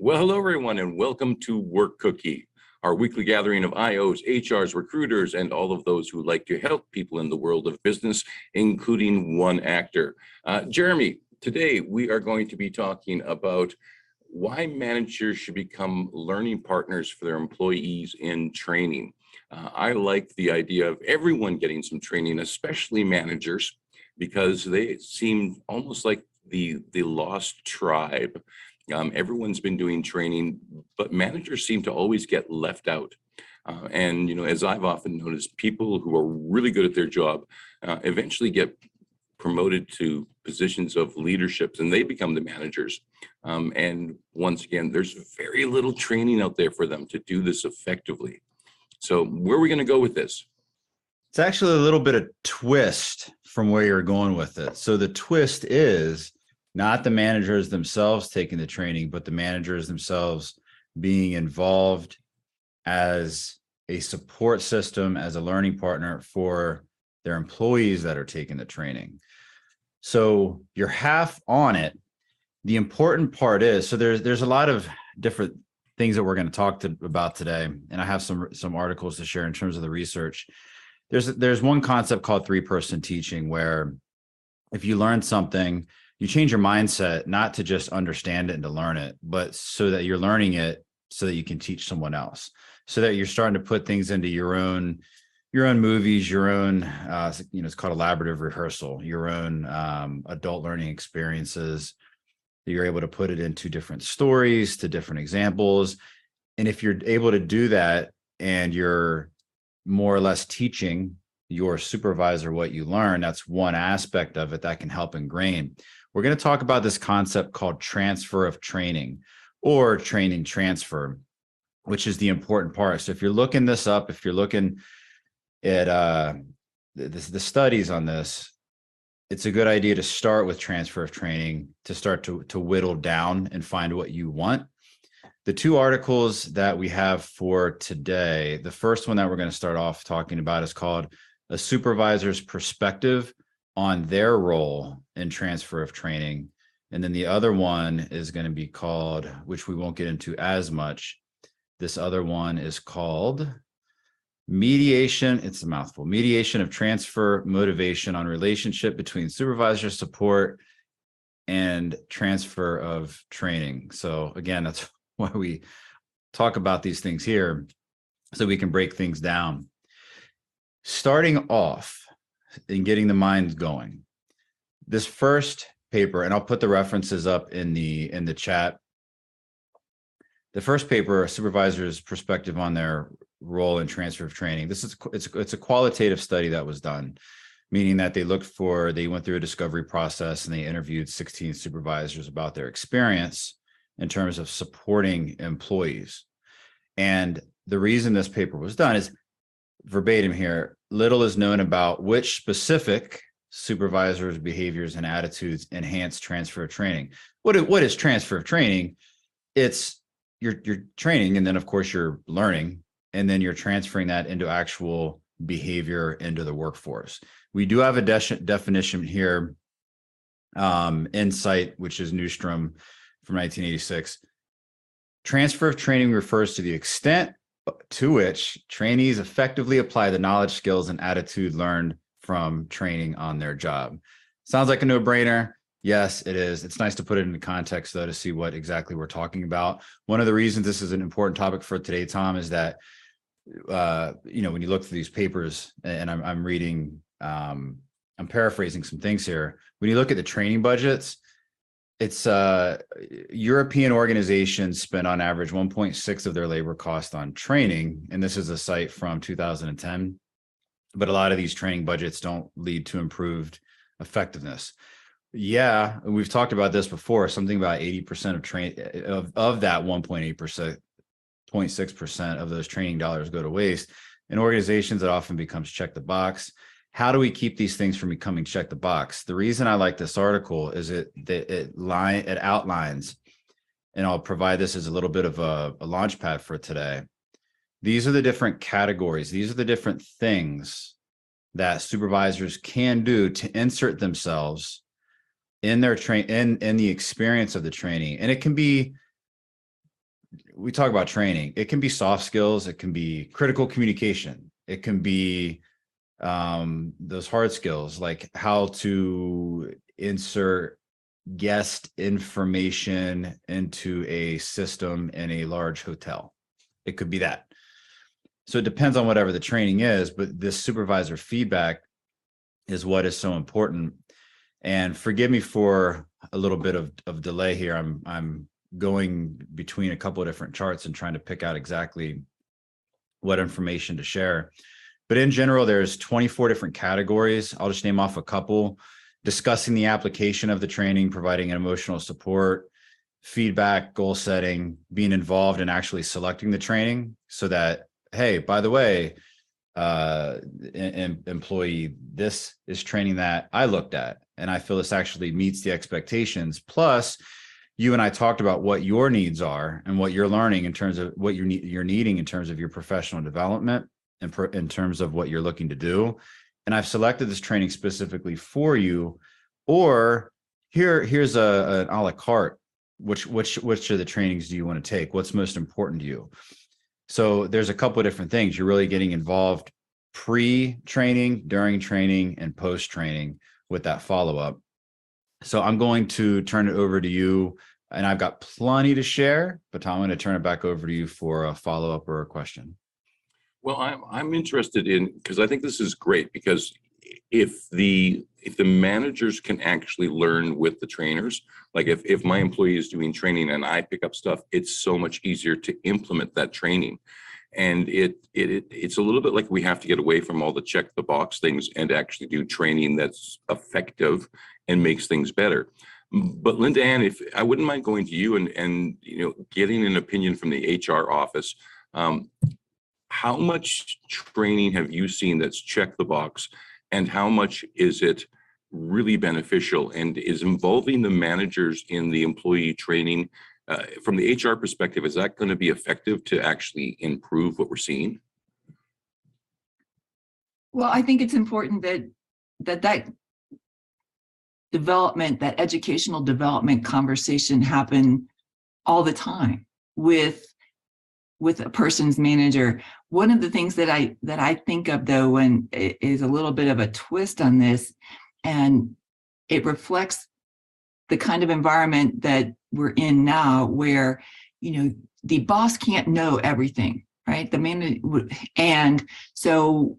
Well, hello, everyone, and welcome to Work Cookie, our weekly gathering of IOs, HRs, recruiters, and all of those who like to help people in the world of business, including one actor. Jeremy, today we are going to be talking about why managers should become learning partners for their employees in training. I like the idea of everyone getting some training, especially managers, because they seem almost like the lost tribe. Everyone's been doing training, but managers seem to always get left out. And as I've often noticed, people who are really good at their job eventually get promoted to positions of leaderships, and they become the managers. And once again, there's very little training out there for them to do this effectively. So where are we going to go with this? It's actually a little bit of twist from where you're going with it. So the twist is not the managers themselves taking the training, but the managers themselves being involved as a support system, as a learning partner for their employees that are taking the training. So you're half on it. The important part is, so there's a lot of different things that we're going to talk about today, and I have some articles to share in terms of the research. There's one concept called three-person teaching, where if you learn something, you change your mindset, not to just understand it and to learn it, but so that you're learning it so that you can teach someone else, so that you're starting to put things into your own movies, your own, it's called elaborative rehearsal, your own adult learning experiences. You're able to put it into different stories, to different examples. And if you're able to do that and you're more or less teaching your supervisor what you learn, that's one aspect of it that can help ingrain. We're going to talk about this concept called transfer of training, or training transfer, which is the important part. So if you're looking this up, if you're looking at the studies on this, it's a good idea to start with transfer of training, to start to whittle down and find what you want. The two articles that we have for today, the first one that we're going to start off talking about is called A Supervisor's Perspective on Their Role in Transfer of Training. And then the other one is going to be called, which we won't get into as much, this other one is called Mediation, it's a mouthful, Mediation of Transfer Motivation on Relationship Between Supervisor Support and Transfer of Training. So again, that's why we talk about these things here, so we can break things down. Starting off and getting the mind going, this first paper, and I'll put the references up in the chat. The first paper, A Supervisor's Perspective on Their Role in Transfer of Training. It's a qualitative study that was done, meaning that they went through a discovery process and they interviewed 16 supervisors about their experience in terms of supporting employees. And the reason this paper was done is, verbatim here, little is known about which specific supervisors' behaviors and attitudes enhance transfer of training. What is transfer of training? It's you're training, and then of course you're learning, and then you're transferring that into actual behavior into the workforce. We do have a definition here, Insight, which is Newstrom from 1986. Transfer of training refers to the extent to which trainees effectively apply the knowledge, skills, and attitude learned from training on their job. Sounds like a no-brainer. Yes, it is. It's nice to put it into context, though, to see what exactly we're talking about. One of the reasons this is an important topic for today, Tom, is that when you look through these papers, and I'm reading, I'm paraphrasing some things here. When you look at the training budgets, it's European organizations spend on average 1.6 of their labor cost on training, and this is a site from 2010. But a lot of these training budgets don't lead to improved effectiveness. Yeah, we've talked about this before. Something about 80% of that 0.6% of those training dollars go to waste. In organizations, it often becomes check the box. How do we keep these things from becoming check the box? The reason I like this article is it outlines, and I'll provide this as a little bit of a launch pad for today. These are the different categories. These are the different things that supervisors can do to insert themselves in their in the experience of the training. And it can be we talk about training. It can be soft skills. It can be critical communication. It can be those hard skills, like how to insert guest information into a system in a large hotel. It could be that. So it depends on whatever the training is, but this supervisor feedback is what is so important. And forgive me for a little bit of delay here. I'm going between a couple of different charts and trying to pick out exactly what information to share. But in general, there's 24 different categories. I'll just name off a couple: discussing the application of the training, providing emotional support, feedback, goal setting, being involved in actually selecting the training so that, hey, by the way, employee, this is training that I looked at, and I feel this actually meets the expectations. Plus, you and I talked about what your needs are and what you're learning in terms of what you're needing in terms of your professional development and in terms of what you're looking to do. And I've selected this training specifically for you. Or here's an a la carte. Which of the trainings do you want to take? What's most important to you? So there's a couple of different things. You're really getting involved pre-training, during training, and post-training with that follow-up. So I'm going to turn it over to you, and I've got plenty to share, but Tom, I'm going to turn it back over to you for a follow-up or a question. Well, I'm interested in, because I think this is great, because if the managers can actually learn with the trainers, like if my employee is doing training and I pick up stuff, it's so much easier to implement that training. And it's a little bit like we have to get away from all the check the box things and actually do training that's effective and makes things better. But Linda Ann, if I wouldn't mind going to you and getting an opinion from the HR office, how much training have you seen that's check the box, and how much is it really beneficial, and is involving the managers in the employee training from the HR perspective, is that going to be effective to actually improve what we're seeing? Well, I think it's important that development, that educational development conversation happen all the time with a person's manager. One of the things that I think of, though, when it is a little bit of a twist on this, and it reflects the kind of environment that we're in now, where the boss can't know everything, right? And so,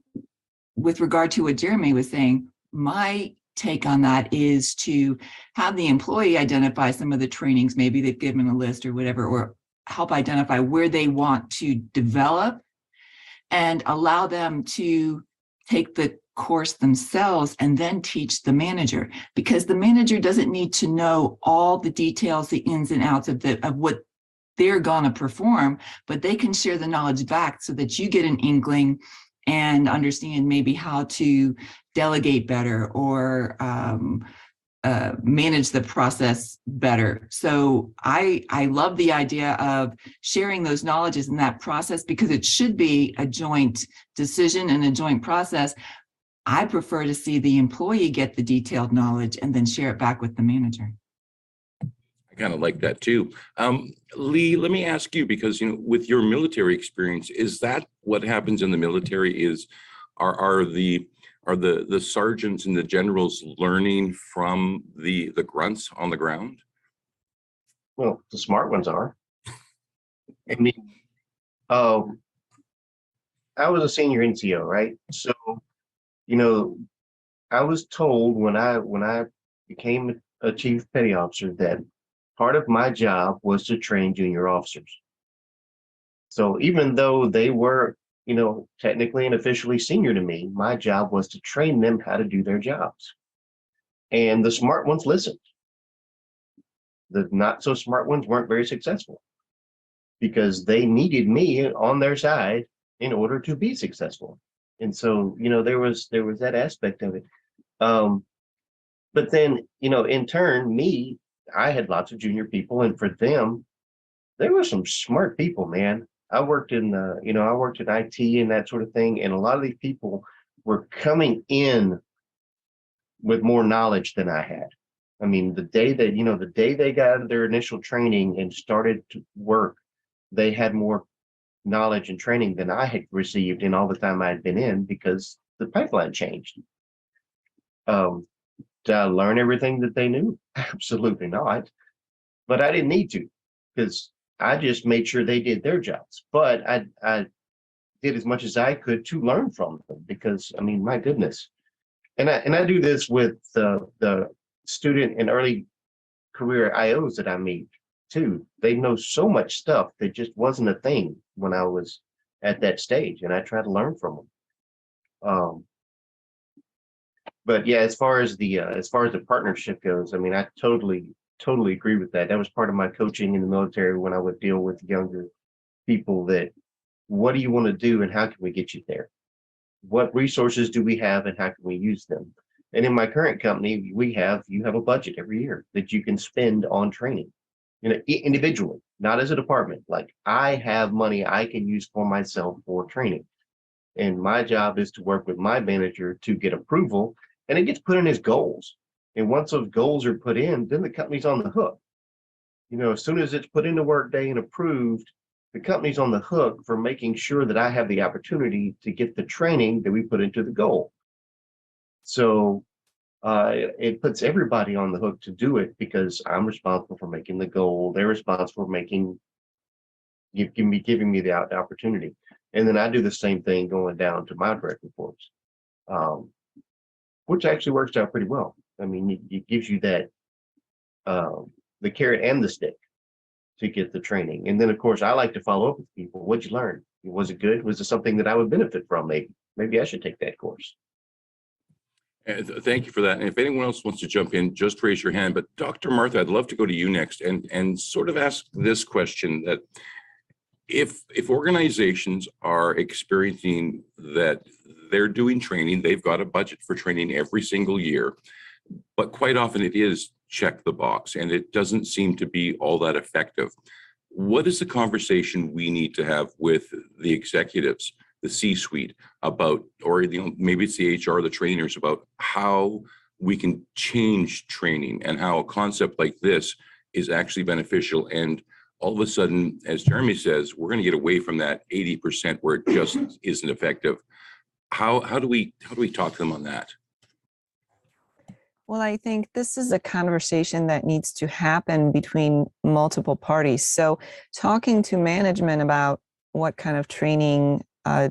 with regard to what Jeremy was saying, my take on that is to have the employee identify some of the trainings, maybe they've given a list or whatever, or help identify where they want to develop, and allow them to take the course themselves and then teach the manager, because the manager doesn't need to know all the details, the ins and outs of what they're going to perform, but they can share the knowledge back so that you get an inkling and understand maybe how to delegate better or manage the process better. So I love the idea of sharing those knowledges in that process, because it should be a joint decision and a joint process. I prefer to see the employee get the detailed knowledge and then share it back with the manager. I kind of like that too. Lee, let me ask you, because with your military experience, is that what happens in the military? Are the sergeants and the generals learning from the grunts on the ground? Well, the smart ones are. I mean, I was a senior NCO, right? So, I was told when I became a chief petty officer that part of my job was to train junior officers. So even though they were, technically and officially senior to me, my job was to train them how to do their jobs. And the smart ones listened. The not so smart ones weren't very successful because they needed me on their side in order to be successful. And so, there was that aspect of it. But then, in turn, I had lots of junior people, and for them, there were some smart people, man. I worked in IT and that sort of thing, and a lot of these people were coming in with more knowledge than I had. I mean, the day they got out of their initial training and started to work, they had more knowledge and training than I had received in all the time I had been in because the pipeline changed. Did I learn everything that they knew? Absolutely not. But I didn't need to because I just made sure they did their jobs. But I did as much as I could to learn from them because, I mean, my goodness. And I do this with the student and early career IOs that I meet too. They know so much stuff that just wasn't a thing when I was at that stage, and I try to learn from them. But yeah, as far as the partnership goes, I mean, I totally agree with that. That was part of my coaching in the military when I would deal with younger people. That what do you want to do, and how can we get you there? What resources do we have, and how can we use them? And in my current company, you have a budget every year that you can spend on training, individually, not as a department. Like, I have money I can use for myself for training. And my job is to work with my manager to get approval, and it gets put in as goals. And once those goals are put in, then the company's on the hook. As soon as it's put into Workday and approved, the company's on the hook for making sure that I have the opportunity to get the training that we put into the goal. So it puts everybody on the hook to do it because I'm responsible for making the goal. They're responsible for giving me the opportunity. And then I do the same thing going down to my direct reports, which actually works out pretty well. I mean, it gives you that the carrot and the stick to get the training. And then, of course, I like to follow up with people. What'd you learn? Was it good? Was it something that I would benefit from? Maybe I should take that course. Thank you for that. And if anyone else wants to jump in, just raise your hand. But Dr. Martha, I'd love to go to you next and sort of ask this question: that if organizations are experiencing that they're doing training, they've got a budget for training every single year, but quite often it is check the box and it doesn't seem to be all that effective. What is the conversation we need to have with the executives, the C-suite, about, or maybe it's the HR, the trainers, about how we can change training and how a concept like this is actually beneficial? And all of a sudden, as Jeremy says, we're going to get away from that 80% where it just isn't effective. How do we talk to them on that? Well, I think this is a conversation that needs to happen between multiple parties. So talking to management about what kind of training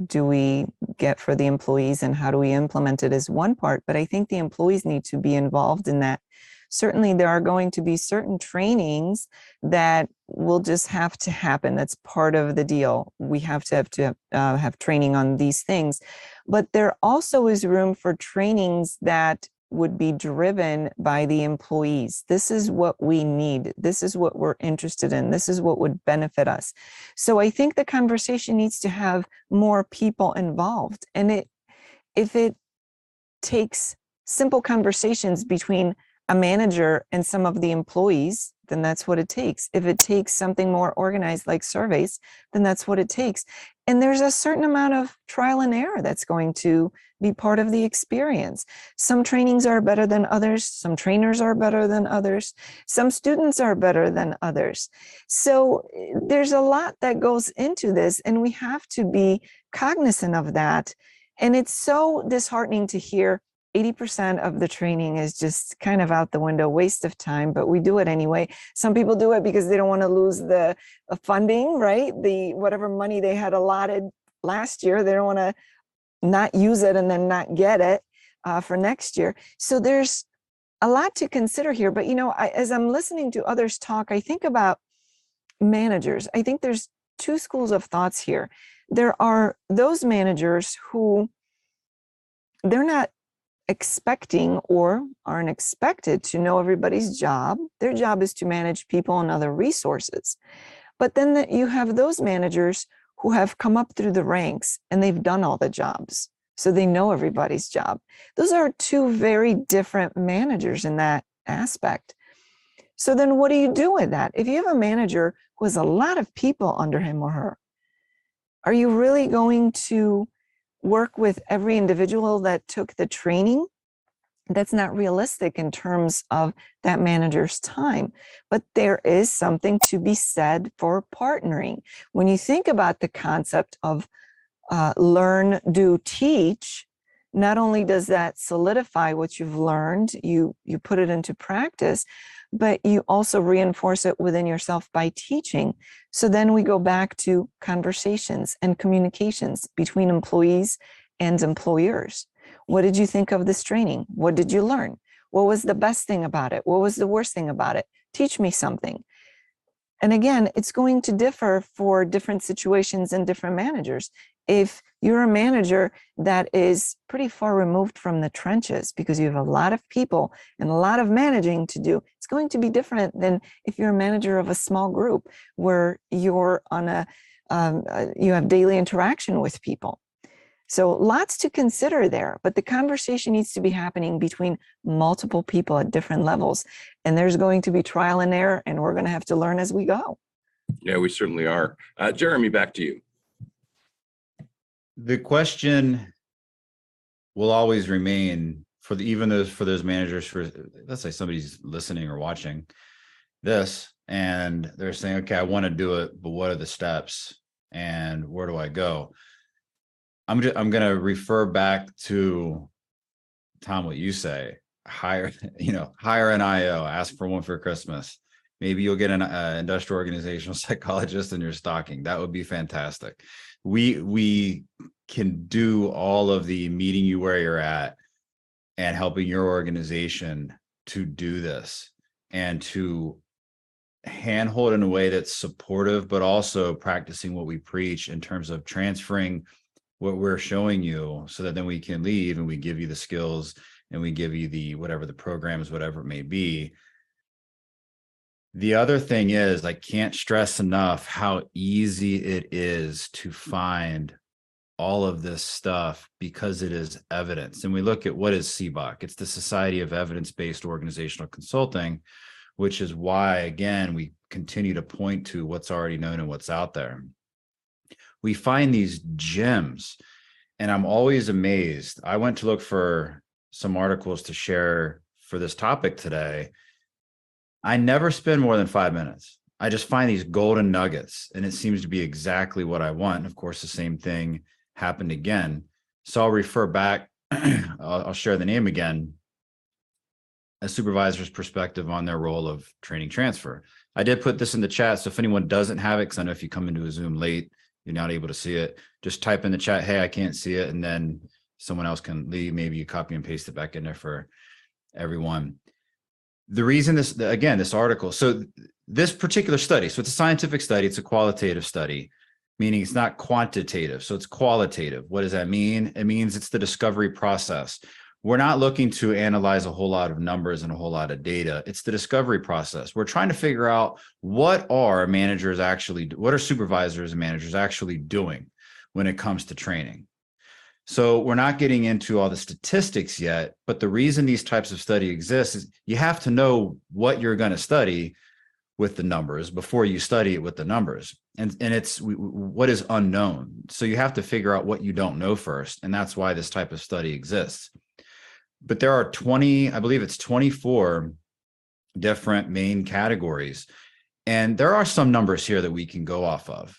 do we get for the employees and how do we implement it is one part, but I think the employees need to be involved in that. Certainly there are going to be certain trainings that will just have to happen. That's part of the deal. We have to have training on these things, but there also is room for trainings that would be driven by the employees. This is what we need. This is what we're interested in. This is what would benefit us. So I think the conversation needs to have more people involved. And if it takes simple conversations between a manager and some of the employees, then that's what it takes. If it takes something more organized like surveys, then that's what it takes. And there's a certain amount of trial and error that's going to be part of the experience. Some trainings are better than others. Some trainers are better than others. Some students are better than others. So there's a lot that goes into this, and we have to be cognizant of that. And it's so disheartening to hear 80% of the training is just kind of out the window, waste of time, but we do it anyway. Some people do it because they don't want to lose the funding, right? The whatever money they had allotted last year, they don't want to not use it and then not get it for next year. So there's a lot to consider here. But, as I'm listening to others talk, I think about managers. I think there's two schools of thoughts here. There are those managers who they're not expecting or aren't expected to know everybody's job. Their job is to manage people and other resources. But then you have those managers who have come up through the ranks and they've done all the jobs. So they know everybody's job. Those are two very different managers in that aspect. So then what do you do with that? If you have a manager who has a lot of people under him or her, are you really going to work with every individual that took the training that's not realistic in terms of that manager's time. But there is something to be said for partnering. When you think about the concept of learn, do, teach, not only does that solidify what you've learned, you put it into practice, but you also reinforce it within yourself by teaching. So then we go back to conversations and communications between employees and employers. What did you think of this training? What did you learn? What was the best thing about it? What was the worst thing about it? Teach me something. And again, it's going to differ for different situations and different managers. If you're a manager that is pretty far removed from the trenches because you have a lot of people and a lot of managing to do, it's going to be different than if you're a manager of a small group where you're on you have daily interaction with people. So lots to consider there, but the conversation needs to be happening between multiple people at different levels. And there's going to be trial and error, and we're going to have to learn as we go. Yeah, we certainly are. Jeremy, back to you. The question will always remain for those managers, for let's say somebody's listening or watching this and they're saying, okay, I want to do it, but what are the steps and where do I go? I'm going to refer back to, Tom, what you say, hire an IO, ask for one for Christmas. Maybe you'll get an industrial organizational psychologist in your stocking. That would be fantastic. We can do all of the meeting you where you're at and helping your organization to do this and to handhold in a way that's supportive, but also practicing what we preach in terms of transferring what we're showing you so that then we can leave and we give you the skills and we give you the whatever the programs, whatever it may be. The other thing is, I can't stress enough how easy it is to find all of this stuff because it is evidence. And we look at what is CBOC. It's the Society of Evidence-Based Organizational Consulting, which is why, again, we continue to point to what's already known and what's out there. We find these gems, and I'm always amazed. I went to look for some articles to share for this topic today. I never spend more than 5 minutes. I just find these golden nuggets, and it seems to be exactly what I want. And of course, the same thing happened again. So I'll refer back. I'll share the name again. A supervisor's perspective on their role of training transfer. I did put this in the chat, so if anyone doesn't have it, because I know if you come into a Zoom late, you're not able to see it, just type in the chat, hey, I can't see it, and then someone else can leave. Maybe you copy and paste it back in there for everyone. The reason this article, so this particular study, so it's a scientific study, it's a qualitative study, meaning it's not quantitative, so it's qualitative. What does that mean? It means it's the discovery process. We're not looking to analyze a whole lot of numbers and a whole lot of data. It's the discovery process. We're trying to figure out what are supervisors and managers actually doing when it comes to training. So we're not getting into all the statistics yet, but the reason these types of study exist is you have to know what you're going to study with the numbers before you study it with the numbers. And it's what is unknown. So you have to figure out what you don't know first. And that's why this type of study exists. But there are 24 different main categories. And there are some numbers here that we can go off of.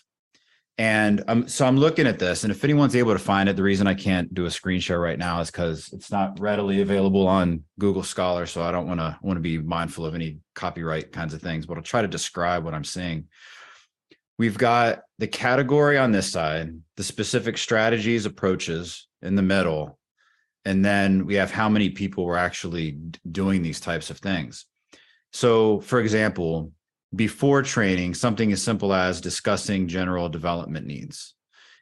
And so I'm looking at this, and if anyone's able to find it, the reason I can't do a screen share right now is because it's not readily available on Google Scholar. So I don't want to be mindful of any copyright kinds of things, but I'll try to describe what I'm seeing. We've got the category on this side, the specific strategies, approaches in the middle, and then we have how many people were actually doing these types of things. So, for example, before training, something as simple as discussing general development needs,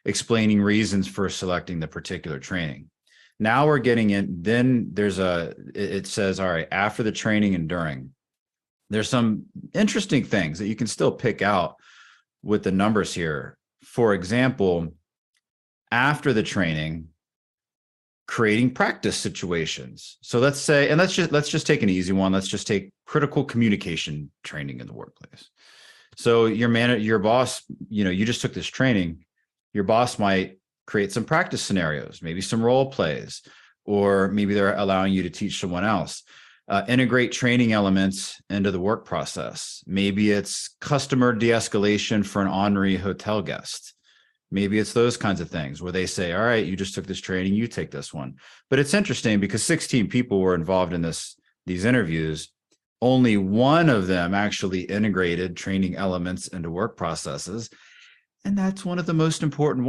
explaining reasons for selecting the particular training. Now we're getting in, then it says, all right, after the training and during. There's some interesting things that you can still pick out with the numbers here. For example, after the training, creating practice situations. So let's say, and let's just take an easy one. Let's just take critical communication training in the workplace. So your boss, you just took this training. Your boss might create some practice scenarios, maybe some role plays, or maybe they're allowing you to teach someone else. Integrate training elements into the work process. Maybe it's customer de-escalation for an ornery hotel guest. Maybe it's those kinds of things where they say, all right, you just took this training, you take this one. But it's interesting because 16 people were involved in these interviews. Only one of them actually integrated training elements into work processes. And that's one of the most important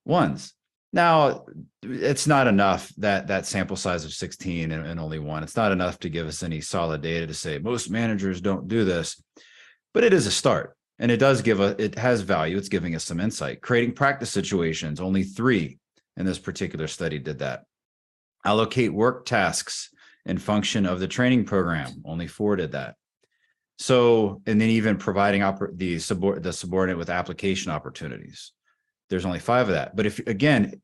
ones. Now, it's not enough that sample size of 16 and only one. It's not enough to give us any solid data to say most managers don't do this, but it is a start. And it has value. It's giving us some insight. Creating practice situations, only 3 in this particular study did that. Allocate work tasks in function of the training program, only 4 did that. So, and then even providing the subordinate with application opportunities. There's only 5 of that. But if, again,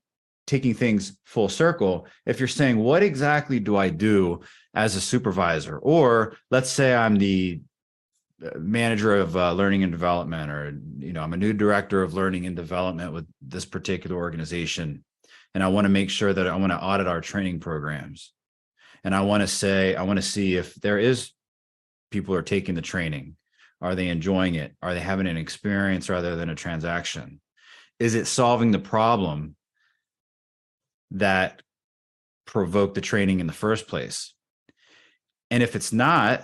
taking things full circle, if you're saying, what exactly do I do as a supervisor? Or let's say I'm the manager of learning and development, or, I'm a new director of learning and development with this particular organization. And I want to make sure that I want to audit our training programs. And I want to see if people are taking the training. Are they enjoying it? Are they having an experience rather than a transaction? Is it solving the problem that provoked the training in the first place? And if it's not,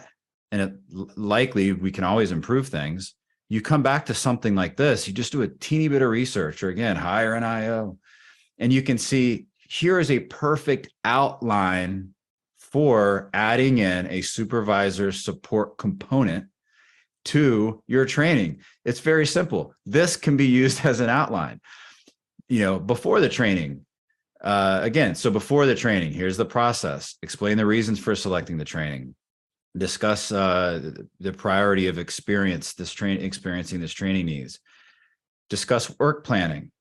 and likely we can always improve things, you come back to something like this, you just do a teeny bit of research, or again, hire an IO, and you can see here is a perfect outline for adding in a supervisor support component to your training. It's very simple. This can be used as an outline. Before the training, before the training, here's the process. Explain the reasons for selecting the training. Discuss the priority of experiencing this training needs. Discuss work planning.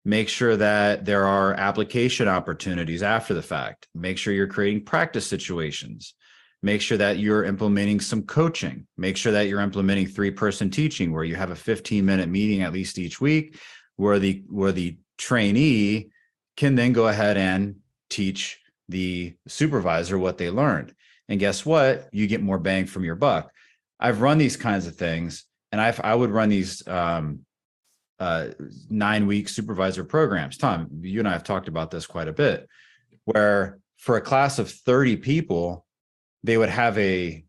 Make sure that there are application opportunities after the fact. Make sure you're creating practice situations. Make sure that you're implementing some coaching. Make sure that you're implementing 3-person teaching, where you have a 15-minute meeting at least each week, where the trainee can then go ahead and teach the supervisor what they learned. And guess what? You get more bang from your buck. I've run these kinds of things, and I would run these 9-week supervisor programs. Tom, you and I have talked about this quite a bit, where for a class of 30 people, they would have a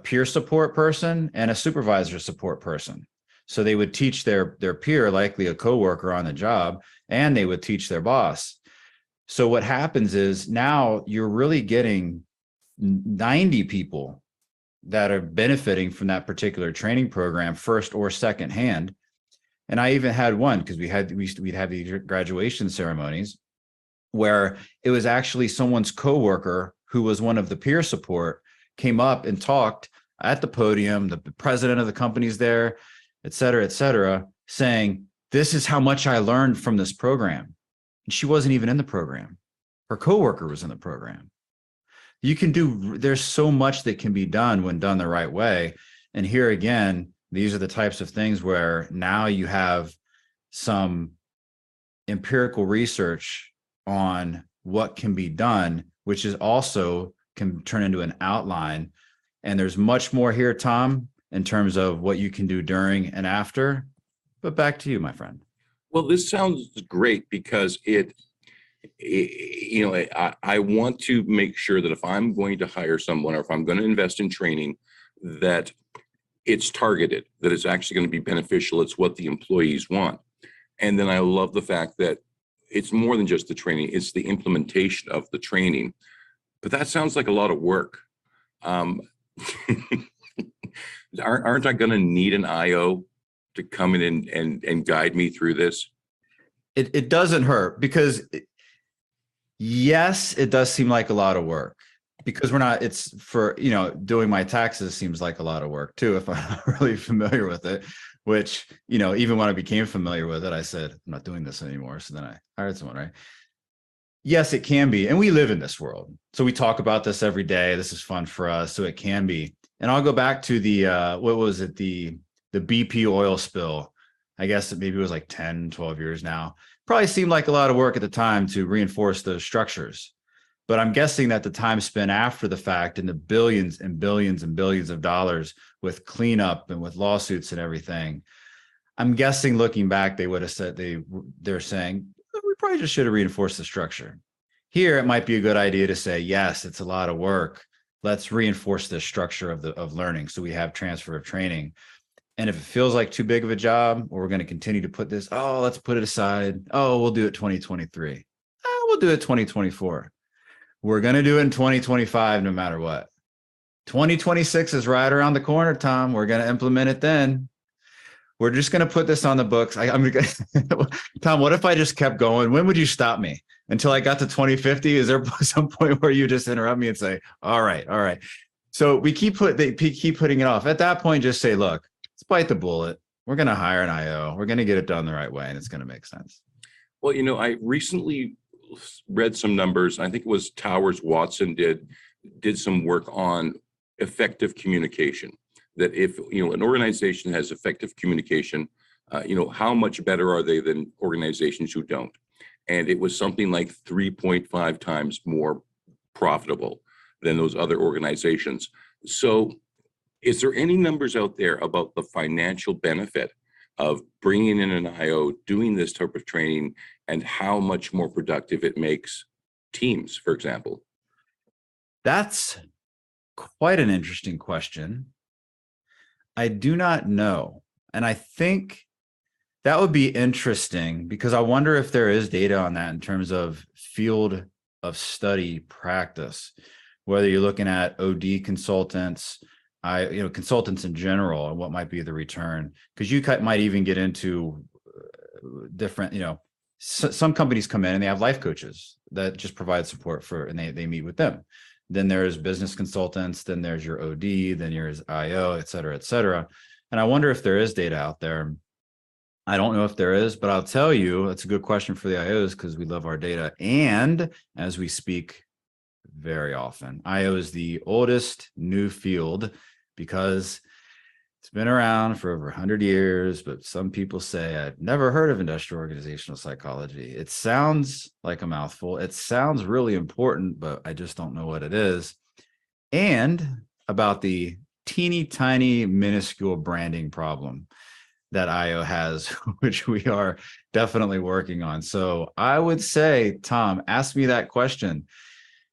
peer support person and a supervisor support person. So they would teach their peer, likely a coworker on the job, and they would teach their boss. So what happens is now you're really getting 90 people that are benefiting from that particular training program, first or second hand. And I even had one, because we'd have these graduation ceremonies where it was actually someone's coworker who was one of the peer support, came up and talked at the podium, the president of the company's there, et cetera, saying, this is how much I learned from this program. And she wasn't even in the program. Her coworker was in the program. There's so much that can be done when done the right way. And here again, these are the types of things where now you have some empirical research on what can be done, which is also can turn into an outline. And there's much more here, Tom, in terms of what you can do during and after. But back to you, my friend. Well, this sounds great because I want to make sure that if I'm going to hire someone, or if I'm going to invest in training, that it's targeted, that it's actually going to be beneficial. It's what the employees want. And then I love the fact that it's more than just the training, it's the implementation of the training. But that sounds like a lot of work. Aren't I going to need an IO to come in and guide me through this? It doesn't hurt, because yes, it does seem like a lot of work, because it's for, doing my taxes seems like a lot of work too, if I'm not really familiar with it, which, even when I became familiar with it, I said, I'm not doing this anymore. So then I hired someone, right? Yes, it can be. And we live in this world. So we talk about this every day. This is fun for us. So it can be. And I'll go back to the BP oil spill. I guess maybe it was like 10, 12 years now. Probably seemed like a lot of work at the time to reinforce those structures. But I'm guessing that the time spent after the fact and the billions and billions and billions of dollars with cleanup and with lawsuits and everything, I'm guessing looking back, they would have said they're saying, we probably just should have reinforced the structure. Here, it might be a good idea to say, yes, it's a lot of work. Let's reinforce the structure of learning. So we have transfer of training. And if it feels like too big of a job, or we're going to continue to put this, oh, let's put it aside. Oh, we'll do it 2023. Oh, we'll do it 2024. We're going to do it in 2025, no matter what. 2026 is right around the corner, Tom. We're going to implement it then. We're just going to put this on the books. Tom, what if I just kept going? When would you stop me? Until I got to 2050? Is there some point where you just interrupt me and say, all right. So they keep putting it off. At that point, just say, look, let's bite the bullet. We're going to hire an IO. We're going to get it done the right way, and it's going to make sense. Well, I recently read some numbers. I think it was Towers Watson did some work on effective communication. That if an organization has effective communication, how much better are they than organizations who don't? And it was something like 3.5 times more profitable than those other organizations. So is there any numbers out there about the financial benefit of bringing in an IO, doing this type of training, and how much more productive it makes teams, for example? That's quite an interesting question. I do not know. And I think that would be interesting because I wonder if there is data on that in terms of field of study practice, whether you're looking at OD consultants, consultants in general, and what might be the return. Because you might even get into different, some companies come in and they have life coaches that just provide support and they meet with them. Then there's business consultants, then there's your OD, then there's IO, et cetera, et cetera. And I wonder if there is data out there. I don't know if there is, but I'll tell you, it's a good question for the IOs because we love our data. And as we speak very often, IO is the oldest new field because it's been around for over 100 years, but some people say, I've never heard of industrial organizational psychology. It sounds like a mouthful. It sounds really important, but I just don't know what it is. And about the teeny tiny minuscule branding problem that IO has, which we are definitely working on. So I would say, Tom, ask me that question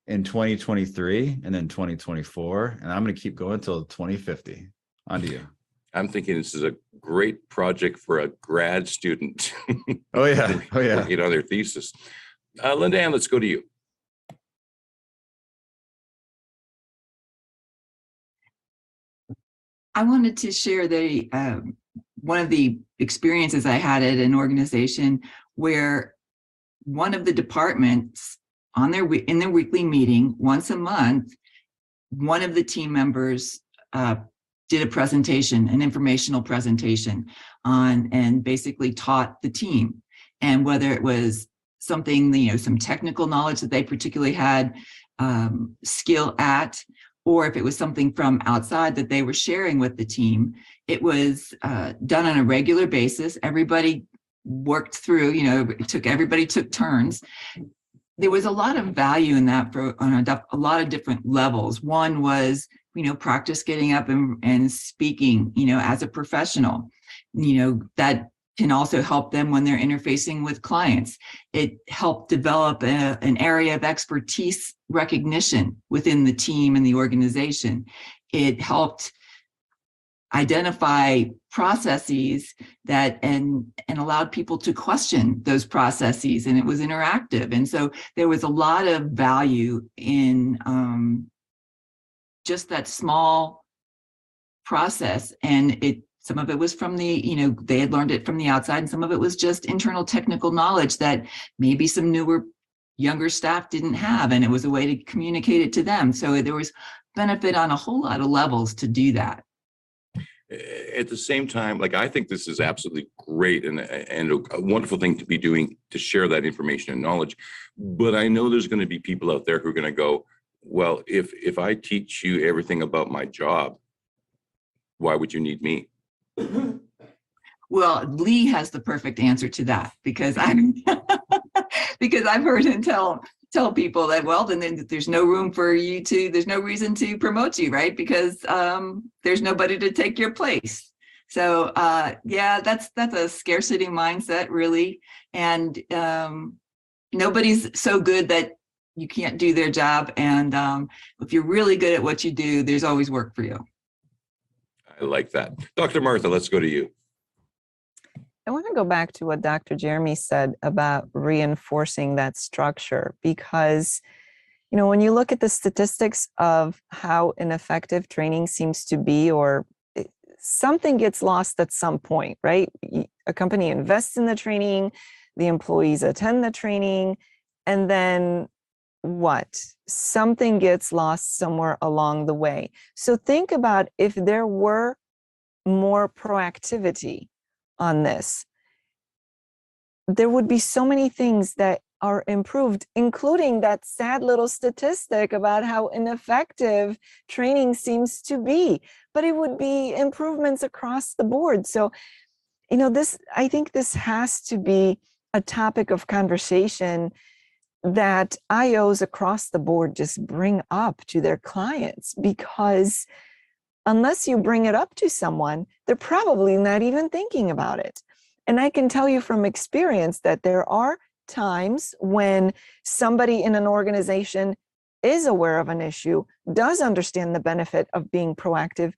in 2023 and then 2024, and I'm going to keep going until 2050. On to you. I'm thinking this is a great project for a grad student. Oh yeah. Working on their thesis. Linda Ann, let's go to you. I wanted to share one of the experiences I had at an organization where one of the departments in their weekly meeting once a month, one of the team members did a presentation, an informational presentation and basically taught the team. And whether it was something, some technical knowledge that they particularly had skill at, or if it was something from outside that they were sharing with the team, it was done on a regular basis. Everybody worked through, everybody took turns. There was a lot of value in that on a lot of different levels. One was, practice getting up and speaking, as a professional, that can also help them when they're interfacing with clients. It helped develop an area of expertise recognition within the team and the organization. It helped identify processes and allowed people to question those processes, and it was interactive. And so there was a lot of value in just that small process. And some of it was from they had learned it from the outside, and some of it was just internal technical knowledge that maybe some younger staff didn't have, and it was a way to communicate it to them. So there was benefit on a whole lot of levels to do that. At the same time, I think this is absolutely great and a wonderful thing to be doing, to share that information and knowledge. But I know there's going to be people out there who are going to go, well, if I teach you everything about my job, why would you need me? Well, Lee has the perfect answer to that, because I've heard him tell tell people that, well, then there's no room for you to, there's no reason to promote you, right? Because there's nobody to take your place. So yeah, that's a scarcity mindset, really. And nobody's so good that you can't do their job. And if you're really good at what you do, there's always work for you. I like that. Dr. Martha, let's go to you. I want to go back to what Dr. Jeremy said about reinforcing that structure, because, you know, when you look at the statistics of how ineffective training seems to be, or something gets lost at some point, right? A company invests in the training, the employees attend the training, and then what? Something gets lost somewhere along the way. So think about if there were more proactivity on this, there would be so many things that are improved, including that sad little statistic about how ineffective training seems to be, but it would be improvements across the board. So, you know, I think this has to be a topic of conversation that IOs across the board just bring up to their clients, because unless you bring it up to someone, they're probably not even thinking about it. And I can tell you from experience that there are times when somebody in an organization is aware of an issue, does understand the benefit of being proactive,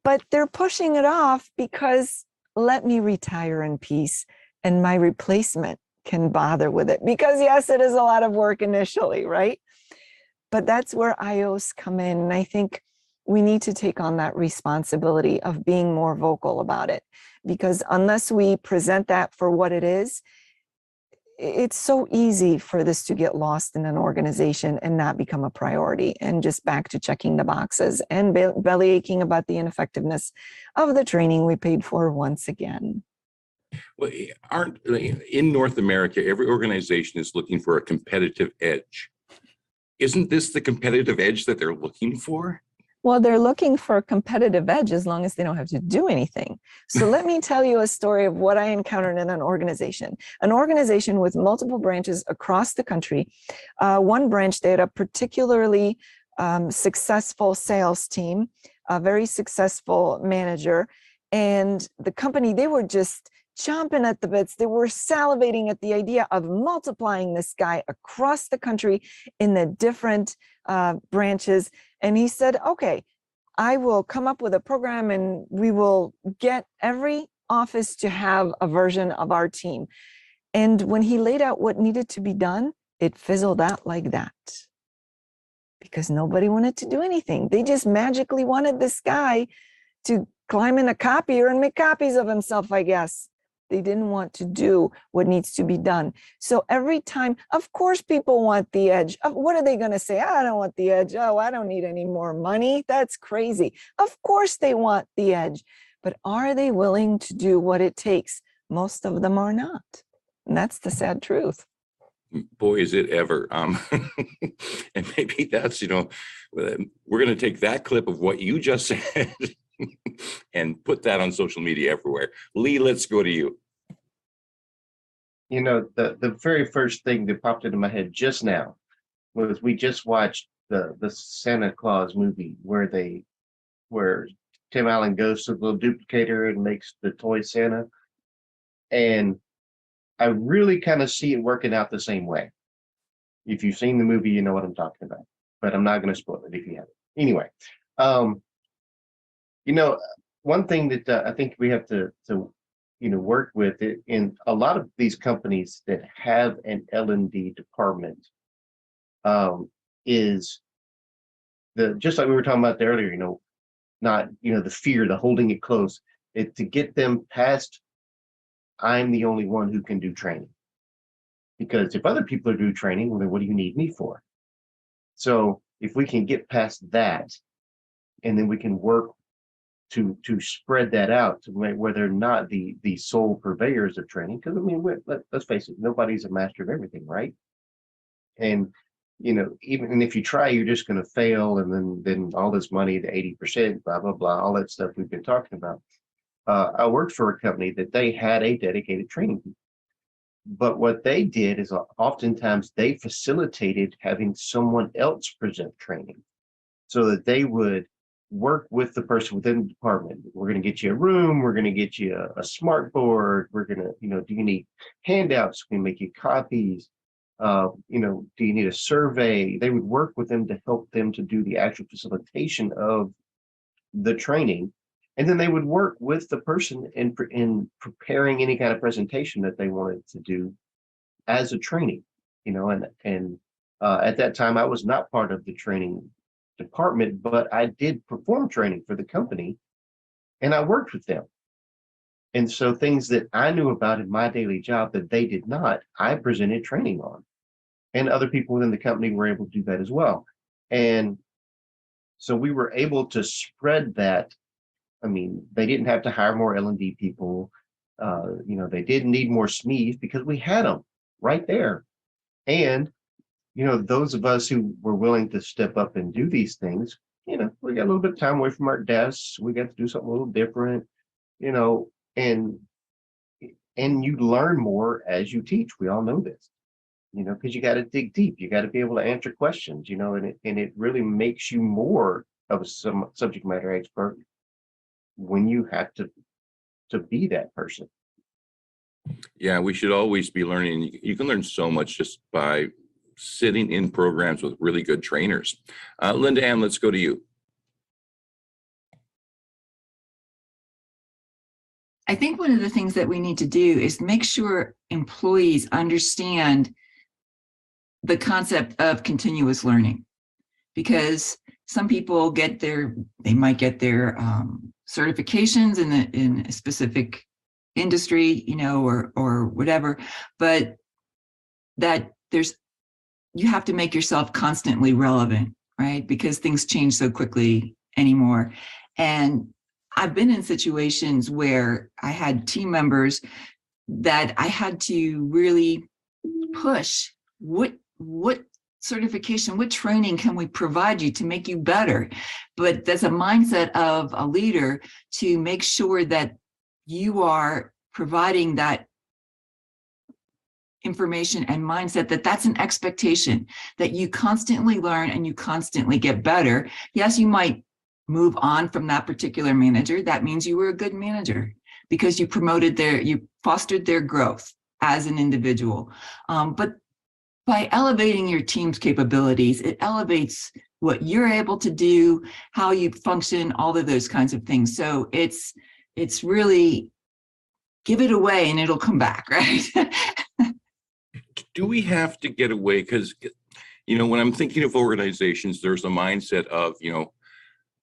but they're pushing it off because let me retire in peace and my replacement can bother with it. Because yes, it is a lot of work initially, right? But that's where IOs come in. And I think we need to take on that responsibility of being more vocal about it, because unless we present that for what it is, it's so easy for this to get lost in an organization and not become a priority, and just back to checking the boxes and belly aching about the ineffectiveness of the training we paid for once again. Well, in North America, every organization is looking for a competitive edge. Isn't this the competitive edge that they're looking for? Well, they're looking for a competitive edge as long as they don't have to do anything. So let me tell you a story of what I encountered in an organization with multiple branches across the country. One branch, they had a particularly successful sales team, a very successful manager, and the company, they were just chomping at the bits. They were salivating at the idea of multiplying this guy across the country in the different branches. And he said, okay, I will come up with a program and we will get every office to have a version of our team. And when he laid out what needed to be done, it fizzled out like that, because nobody wanted to do anything. They just magically wanted this guy to climb in a copier and make copies of himself, I guess. They didn't want to do what needs to be done. So every time, of course, people want the edge. What are they going to say? I don't want the edge. Oh, I don't need any more money. That's crazy. Of course they want the edge. But are they willing to do what it takes? Most of them are not. And that's the sad truth. Boy, is it ever. And maybe that's, we're going to take that clip of what you just said and put that on social media everywhere. Lee, let's go to you. The very first thing that popped into my head just now was we just watched the Santa Claus movie where Tim Allen goes to the little duplicator and makes the toy Santa. And I really kind of see it working out the same way. If you've seen the movie, you know what I'm talking about, but I'm not going to spoil it if you haven't. Anyway, one thing that I think we have to work with it in a lot of these companies that have an L&D department is just like we were talking about earlier, not, the fear, the holding it close, to get them past, I'm the only one who can do training. Because if other people are doing training, well, then what do you need me for? So if we can get past that, and then we can work to spread that out to where they're not the sole purveyors of training. Because let's face it, nobody's a master of everything, right? And even if you try, you're just going to fail, and then all this money, the 80%, blah blah blah, all that stuff we've been talking about. I worked for a company that they had a dedicated training team. But what they did is oftentimes they facilitated having someone else present training so that they would work with the person within the department. We're going to get you a room. We're going to get you a smart board. We're going to, do you need handouts? We can make you copies. Do you need a survey? They would work with them to help them to do the actual facilitation of the training. And then they would work with the person in preparing any kind of presentation that they wanted to do as a training, and at that time I was not part of the training department, but I did perform training for the company and I worked with them. And so things that I knew about in my daily job that they did not, I presented training on. And other people within the company were able to do that as well. And so we were able to spread that. I mean, they didn't have to hire more L&D people. They didn't need more SMEs because we had them right there. And, those of us who were willing to step up and do these things, we got a little bit of time away from our desks. We got to do something a little different, and you learn more as you teach. We all know this, because you got to dig deep. You got to be able to answer questions, and it really makes you more of a subject matter expert when you have to be that person. Yeah, we should always be learning. You can learn so much just by sitting in programs with really good trainers. Linda Ann, let's go to you. I think one of the things that we need to do is make sure employees understand the concept of continuous learning, because some people they might get their certifications in a specific industry, or whatever, but that you have to make yourself constantly relevant, right? Because things change so quickly anymore. And I've been in situations where I had team members that I had to really push what certification, what training can we provide you to make you better? But there's a mindset of a leader to make sure that you are providing that information and mindset, that's an expectation, that you constantly learn and you constantly get better. Yes, you might move on from that particular manager. That means you were a good manager because you fostered their growth as an individual. But by elevating your team's capabilities, it elevates what you're able to do, how you function, all of those kinds of things. So it's really give it away and it'll come back, right? Do we have to get away? Because, when I'm thinking of organizations, there's a mindset of,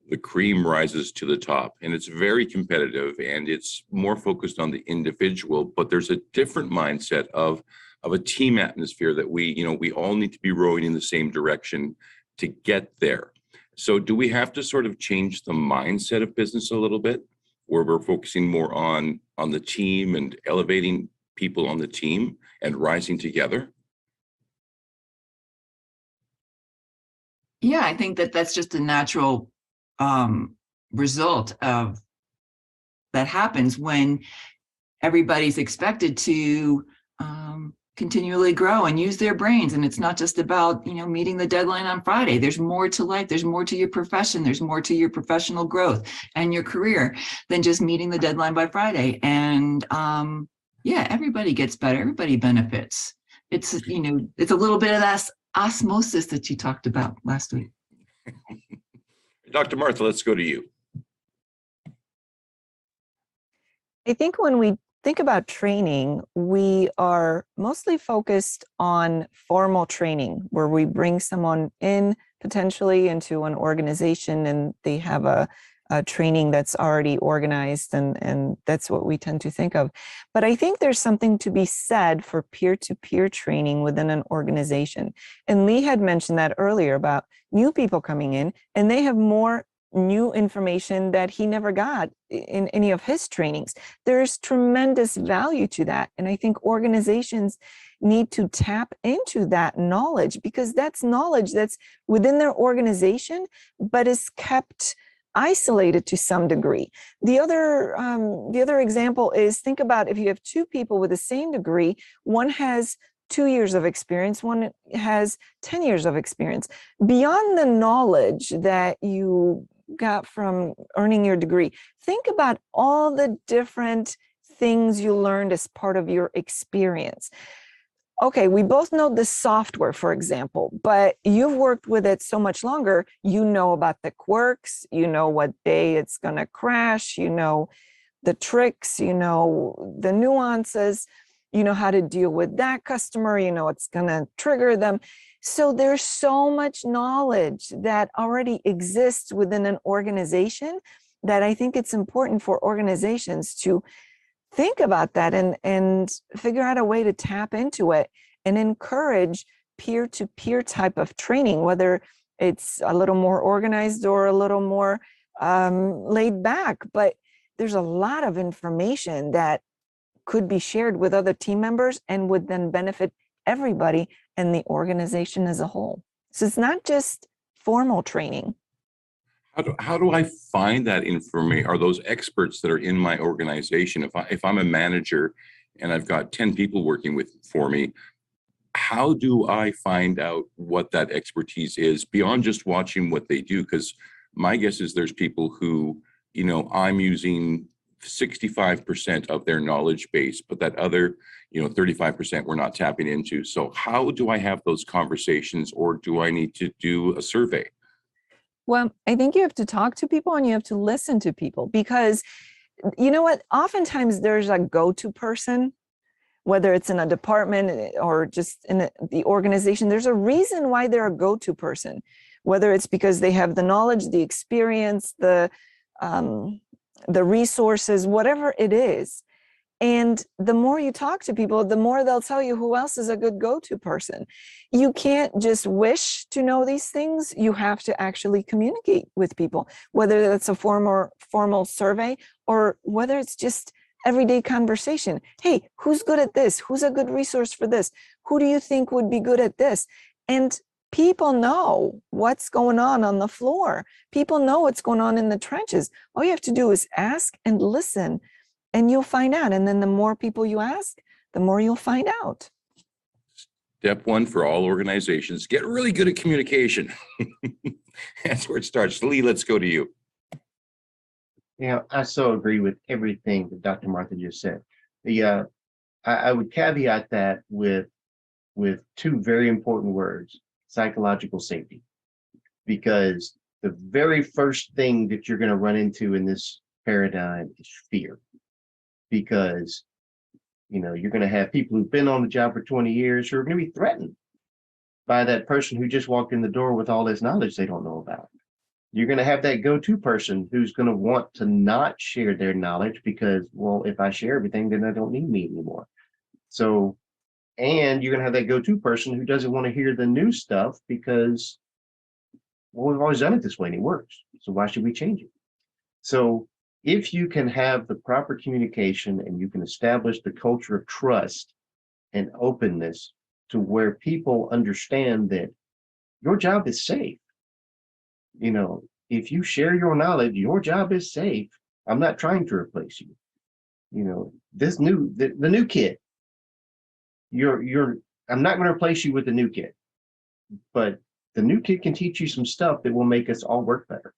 the cream rises to the top, and it's very competitive and it's more focused on the individual, but there's a different mindset of a team atmosphere that we all need to be rowing in the same direction to get there. So do we have to sort of change the mindset of business a little bit, where we're focusing more on the team and elevating people on the team and rising together? Yeah, I think that's just a natural result of that happens when everybody's expected to continually grow and use their brains. And it's not just about, meeting the deadline on Friday. There's more to life. There's more to your profession. There's more to your professional growth and your career than just meeting the deadline by Friday. And everybody gets better. Everybody benefits. It's a little bit of that osmosis that you talked about last week. Dr. Martha, let's go to you. I think when we think about training, we are mostly focused on formal training, where we bring someone in potentially into an organization and they have a training that's already organized, and that's what we tend to think of. But I think there's something to be said for peer-to-peer training within an organization. And Lee had mentioned that earlier about new people coming in, and they have more new information that he never got in any of his trainings. There's tremendous value to that. And I think organizations need to tap into that knowledge, because that's knowledge that's within their organization, but is kept isolated to some degree. The other example is, think about if you have two people with the same degree, one has 2 years of experience, one has 10 years of experience. Beyond the knowledge that you got from earning your degree, think about all the different things you learned as part of your experience. Okay, we both know the software, for example, but you've worked with it so much longer, you know about the quirks, you know what day it's going to crash, you know the tricks, you know the nuances, you know how to deal with that customer, you know what's going to trigger them. So there's so much knowledge that already exists within an organization that I think it's important for organizations to think about that and figure out a way to tap into it and encourage peer-to-peer type of training, whether it's a little more organized or a little more laid back. But there's a lot of information that could be shared with other team members and would then benefit everybody and the organization as a whole. So it's not just formal training. How do I find that information? Are those experts that are in my organization? If I'm a manager and I've got 10 people working for me, how do I find out what that expertise is beyond just watching what they do? Because my guess is there's people who, you know, I'm using 65% of their knowledge base, but that other, you know, 35% we're not tapping into. So how do I have those conversations, or do I need to do a survey? Well, I think you have to talk to people and you have to listen to people, because you know what? Oftentimes there's a go-to person, whether it's in a department or just in the organization. There's a reason why they're a go-to person, whether it's because they have the knowledge, the experience, the resources, whatever it is. And the more you talk to people, the more they'll tell you who else is a good go-to person. You can't just wish to know these things. You have to actually communicate with people, whether that's a formal survey or whether it's just everyday conversation. Hey, who's good at this? Who's a good resource for this? Who do you think would be good at this? And people know what's going on the floor. People know what's going on in the trenches. All you have to do is ask and listen, and you'll find out. And then the more people you ask, the more you'll find out. Step one for all organizations: get really good at communication. That's where it starts. Lee, let's go to you. Yeah, I so agree with everything that Dr. Martha just said. I would caveat that with two very important words: psychological safety. Because the very first thing that you're going to run into in this paradigm is fear. Because, you know, you're going to have people who've been on the job for 20 years who are going to be threatened by that person who just walked in the door with all this knowledge they don't know about. You're going to have that go-to person who's going to want to not share their knowledge because, well, if I share everything, then they don't need me anymore. So, and you're going to have that go-to person who doesn't want to hear the new stuff because, well, we've always done it this way and it works. So why should we change it? So if you can have the proper communication and you can establish the culture of trust and openness to where people understand that your job is safe. You know, if you share your knowledge, your job is safe. I'm not trying to replace you. You know, the new kid, I'm not going to replace you with the new kid, but the new kid can teach you some stuff that will make us all work better.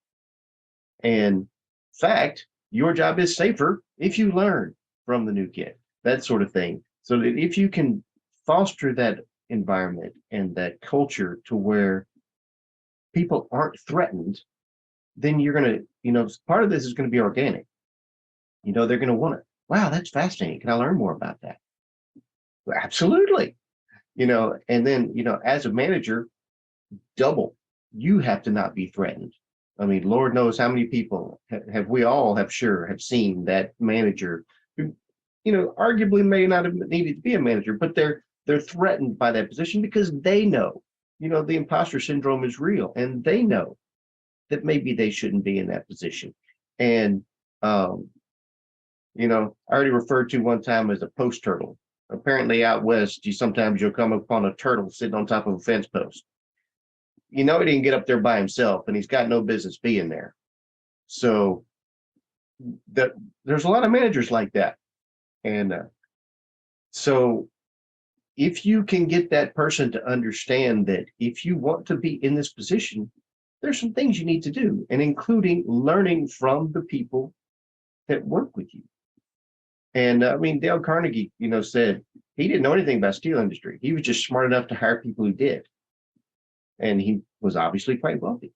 And in fact, your job is safer if you learn from the new kid, that sort of thing. So that if you can foster that environment and that culture to where people aren't threatened, then you're going to, you know, part of this is going to be organic. You know, they're going to want it. Wow, that's fascinating. Can I learn more about that? Well, absolutely. You know, and then, you know, as a manager, double, you have to not be threatened. I mean, Lord knows how many people have seen that manager who, you know, arguably may not have needed to be a manager, but they're threatened by that position because they know, you know, the imposter syndrome is real and they know that maybe they shouldn't be in that position. And, you know, I already referred to one time as a post turtle. Apparently out west, you'll come upon a turtle sitting on top of a fence post. You know, he didn't get up there by himself and he's got no business being there. So there's a lot of managers like that. And so if you can get that person to understand that if you want to be in this position, there's some things you need to do, and including learning from the people that work with you. And I mean, Dale Carnegie, said he didn't know anything about steel industry. He was just smart enough to hire people who did. And he was obviously quite wealthy.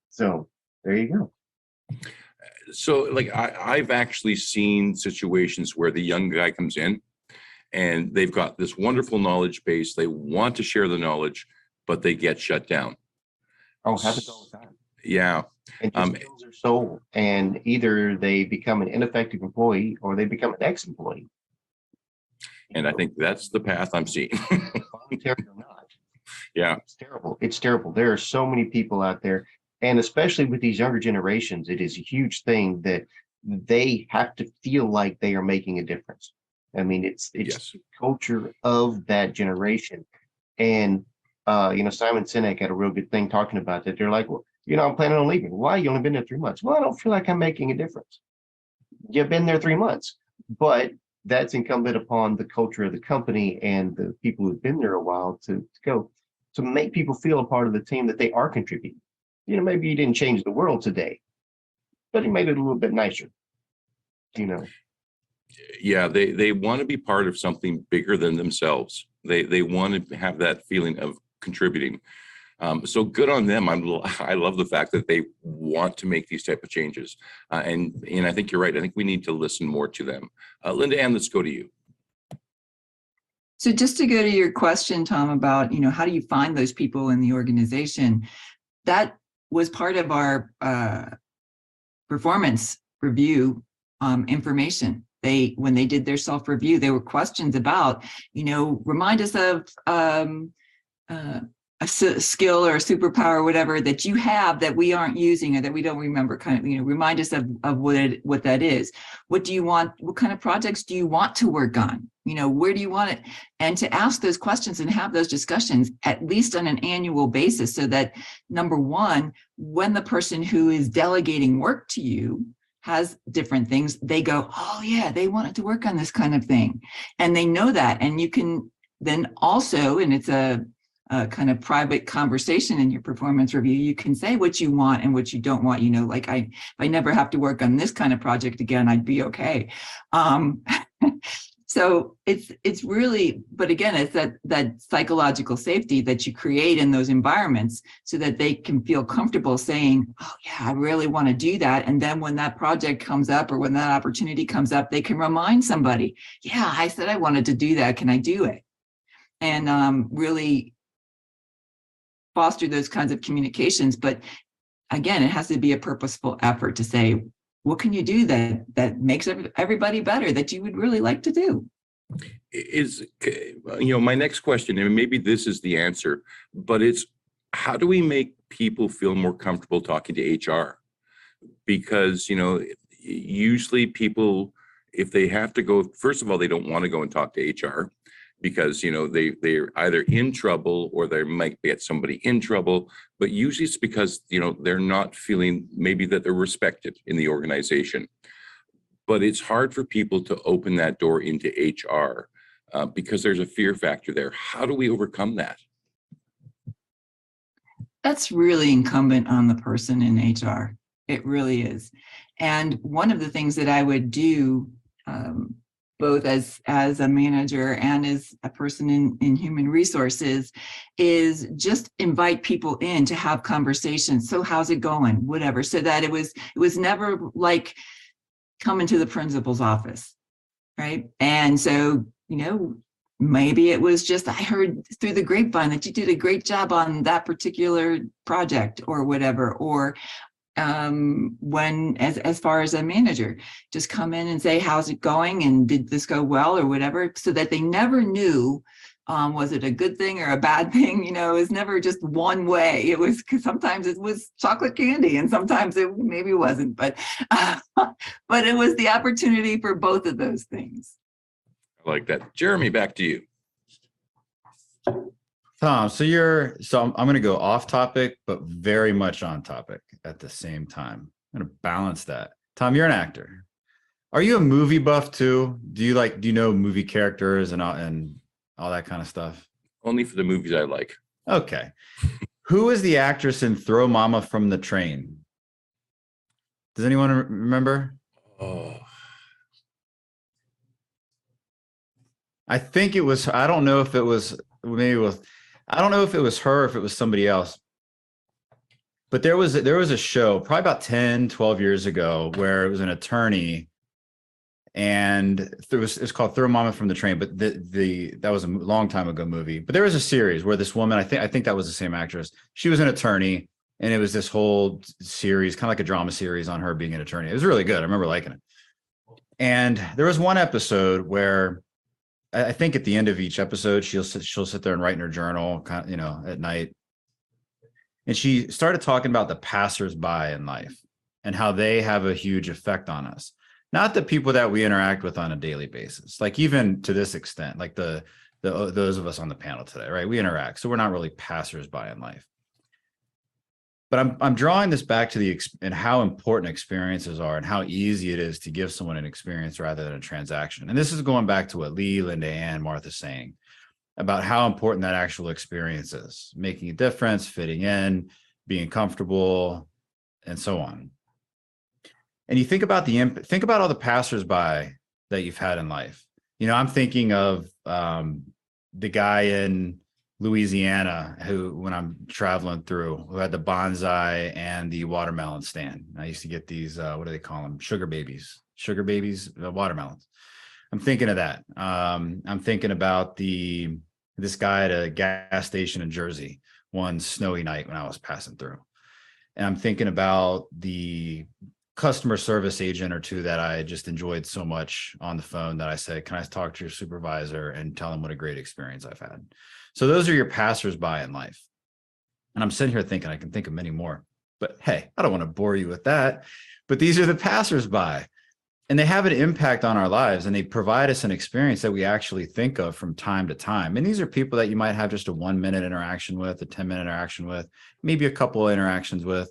So there you go. So like I've actually seen situations where the young guy comes in and they've got this wonderful knowledge base. They want to share the knowledge, but they get shut down. Oh, happens all the time. Yeah. And just kills their soul. And either they become an ineffective employee or they become an ex-employee. And I think that's the path I'm seeing. Voluntary or not. Yeah. It's terrible. It's terrible. There are so many people out there. And especially with these younger generations, it is a huge thing that they have to feel like they are making a difference. I mean, it's Yes. the culture of that generation. And, Simon Sinek had a real good thing talking about that. They're like, well, I'm planning on leaving. Why? You only been there 3 months. Well, I don't feel like I'm making a difference. You've been there 3 months, but that's incumbent upon the culture of the company and the people who've been there a while to make people feel a part of the team that they are contributing. Maybe you didn't change the world today, but you made it a little bit nicer. Yeah, they want to be part of something bigger than themselves. They want to have that feeling of contributing. So good on them. I love the fact that they want to make these type of changes. And I think you're right. I think we need to listen more to them. Linda Ann, let's go to you. So just to go to your question, Tom, about, how do you find those people in the organization? That was part of our performance review information. When they did their self-review, there were questions about, remind us of a skill or a superpower or whatever that you have that we aren't using or that we don't remember, remind us of what that is. What do you want? What kind of projects do you want to work on? Where do you want it? And to ask those questions and have those discussions at least on an annual basis, so that number one, when the person who is delegating work to you has different things, they go, oh yeah, they wanted to work on this kind of thing. And they know that. And you can then also, and it's a kind of private conversation in your performance review, you can say what you want and what you don't want. Like if I never have to work on this kind of project again, I'd be okay. So it's really, but again, it's that psychological safety that you create in those environments so that they can feel comfortable saying, oh yeah, I really want to do that. And then when that project comes up or when that opportunity comes up, they can remind somebody, yeah, I said I wanted to do that. Can I do it? And really foster those kinds of communications. But again, it has to be a purposeful effort to say, what can you do that makes everybody better that you would really like to do? My next question, and maybe this is the answer, but it's how do we make people feel more comfortable talking to HR? Because, usually people, if they have to go, first of all, they don't want to go and talk to HR because, they're either in trouble or they might get somebody in trouble, but usually it's because, they're not feeling maybe that they're respected in the organization. But it's hard for people to open that door into HR because there's a fear factor there. How do we overcome that? That's really incumbent on the person in HR. It really is. And one of the things that I would do, both as a manager and as a person in human resources, is just invite people in to have conversations. So how's it going? Whatever. So that it was never like coming to the principal's office, right? And so, maybe it was just, I heard through the grapevine that you did a great job on that particular project or whatever, or when as far as a manager, just come in and say, how's it going? And did this go well or whatever, so that they never knew, was it a good thing or a bad thing? It was never just one way. It was, because sometimes it was chocolate candy and sometimes it maybe wasn't, but it was the opportunity for both of those things. I like that. Jeremy, back to you. Tom, so I'm going to go off topic, but very much on topic at the same time. I'm going to balance that. Tom, you're an actor. Are you a movie buff too? Do you know movie characters and all that kind of stuff? Only for the movies I like. Okay. Who is the actress in Throw Mama from the Train? Does anyone remember? Oh, I think it was, I don't know if it was, I don't know if it was her, or if it was somebody else. But there was a show probably about 10, 12 years ago where it was an attorney, and it's called Throw Mama from the Train, but that was a long time ago movie. But there was a series where this woman, I think that was the same actress. She was an attorney, and it was this whole series, kind of like a drama series on her being an attorney. It was really good. I remember liking it. And there was one episode where I think at the end of each episode, she'll sit there and write in her journal, kind of, at night. And she started talking about the passersby in life and how they have a huge effect on us. Not the people that we interact with on a daily basis, like even to this extent, like those of us on the panel today, right? We interact, so we're not really passersby in life. But I'm drawing this back to and how important experiences are and how easy it is to give someone an experience rather than a transaction. And this is going back to what Lee, Linda, and Martha's saying about how important that actual experience is, making a difference, fitting in, being comfortable, and so on. And you think about all the passersby that you've had in life. I'm thinking of the guy in Louisiana who, when I'm traveling through, who had the bonsai and the watermelon stand. I used to get these, what do they call them? Sugar babies, watermelons. I'm thinking of that. I'm thinking about this guy at a gas station in Jersey one snowy night when I was passing through. And I'm thinking about the customer service agent or two that I just enjoyed so much on the phone that I said, can I talk to your supervisor and tell them what a great experience I've had? So those are your passersby in life. And I'm sitting here thinking I can think of many more, but hey, I don't want to bore you with that. But these are the passersby, and they have an impact on our lives, and they provide us an experience that we actually think of from time to time. And these are people that you might have just a 1-minute interaction with, a 10-minute interaction with, maybe a couple of interactions with.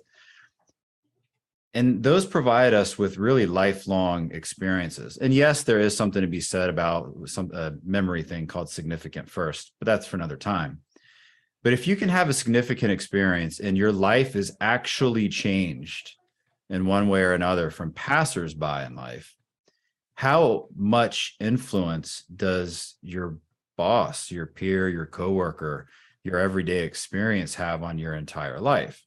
And those provide us with really lifelong experiences. And yes, there is something to be said about some memory thing called significant first, but that's for another time. But if you can have a significant experience and your life is actually changed in one way or another from passersby in life, how much influence does your boss, your peer, your coworker, your everyday experience have on your entire life?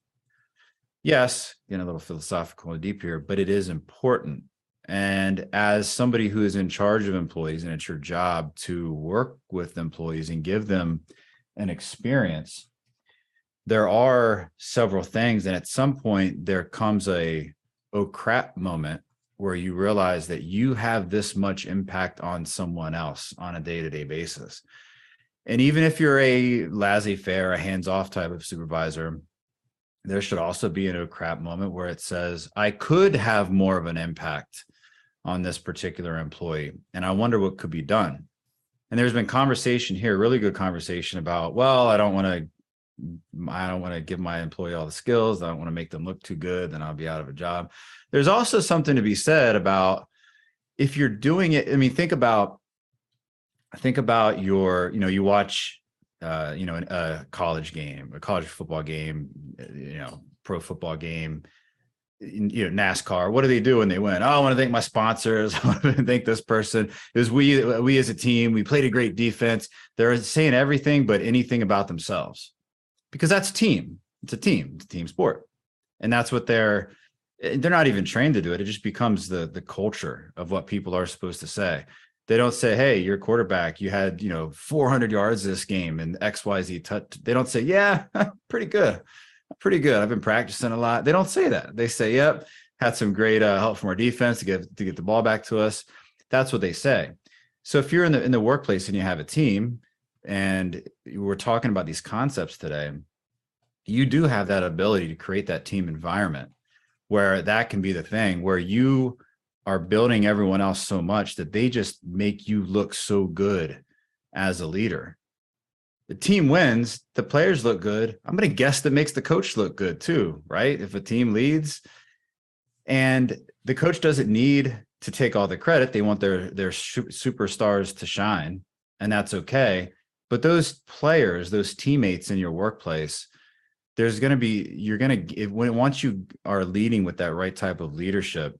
Yes, getting a little philosophical and deep here, but it is important. And as somebody who is in charge of employees, and it's your job to work with employees and give them an experience, there are several things. And at some point there comes a oh crap moment where you realize that you have this much impact on someone else on a day-to-day basis. And even if you're a laissez-faire, a hands-off type of supervisor, there should also be an oh crap moment where it says, I could have more of an impact on this particular employee, and I wonder what could be done. And there's been conversation here, really good conversation about, well, I don't want to give my employee all the skills. I don't want to make them look too good, then I'll be out of a job. There's also something to be said about if you're doing it. I mean, think about your, you watch a college game, a college football game, pro football game, NASCAR. What do they do when they win? Oh, I want to thank my sponsors. I want to thank this person. It was we as a team, we played a great defense. They're saying everything but anything about themselves, because that's team. It's a team sport. And that's what they're not even trained to do it. It just becomes the culture of what people are supposed to say. They don't say, hey, your quarterback, you had, 400 yards this game and XYZ touch. They don't say, yeah, pretty good. I've been practicing a lot. They don't say that. They say, yep, had some great help from our defense to get the ball back to us. That's what they say. So if you're in the workplace and you have a team, and we're talking about these concepts today, you do have that ability to create that team environment where that can be the thing where you are building everyone else so much that they just make you look so good as a leader. The team wins, the players look good. I'm going to guess that makes the coach look good too, right? If a team leads, And the coach doesn't need to take all the credit. They want their superstars to shine, and that's okay. But those players, those teammates in your workplace, there's going to be, once you are leading with that right type of leadership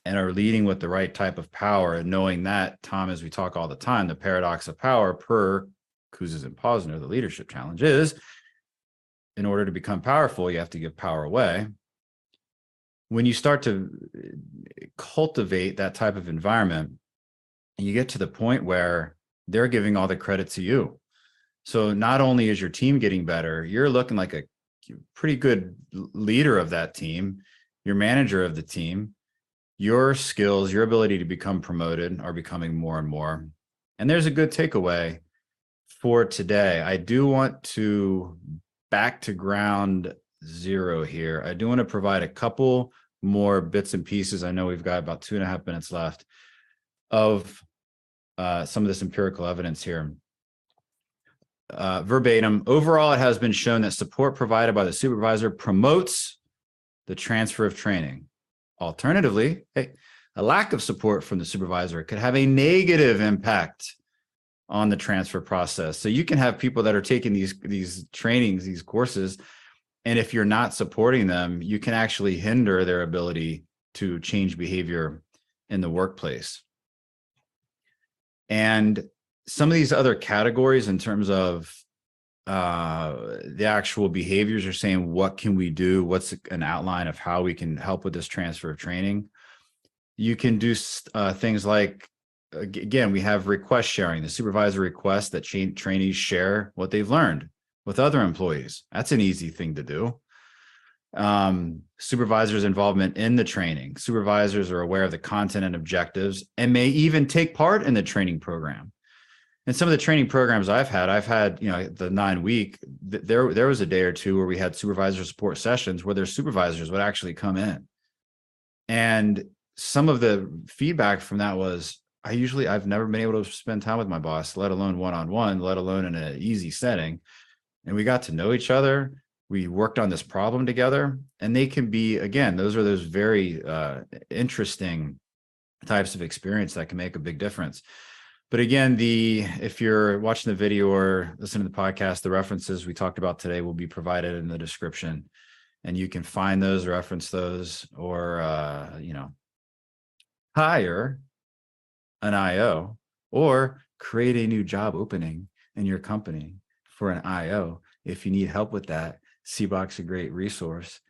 and are leading with the right type of power, and knowing that, Tom, as we talk all the time, the paradox of power per Kouzes and Posner, the leadership challenge is, in order to become powerful, you have to give power away. When you start to cultivate that type of environment, and you get to the point where they're giving all the credit to you. So not only is your team getting better, you're looking like a pretty good leader of that team, your manager of the team. Your skills, your ability to become promoted are becoming more and more. And there's a good takeaway for today. I do want to back to ground zero here. I do want to provide a couple more bits and pieces. I know we've got about 2.5 minutes left of some of this empirical evidence here. Verbatim, overall, it has been shown that support provided by the supervisor promotes the transfer of training. Alternatively, a lack of support from the supervisor could have a negative impact on the transfer process. So you can have people that are taking these trainings, these courses, and if you're not supporting them, you can actually hinder their ability to change behavior in the workplace. And some of these other categories in terms of the actual behaviors are saying, what can we do? What's an outline of how we can help with this transfer of training? You can do things like, again, we have request sharing. The supervisor requests that trainees share what they've learned with other employees. That's an easy thing to do. Supervisors' involvement in the training. Supervisors are aware of the content and objectives and may even take part in the training program. And some of the training programs I've had, the 9-week, there was a day or two where we had supervisor support sessions where their supervisors would actually come in. And some of the feedback from that was, I've never been able to spend time with my boss, let alone one-on-one, let alone in an easy setting. And we got to know each other. We worked on this problem together, and they can be, again, those very interesting types of experience that can make a big difference. But again, if you're watching the video or listening to the podcast, the references we talked about today will be provided in the description, and you can find those, reference those, or, hire an IO or create a new job opening in your company for an IO. If you need help with that, CBOC's a great resource.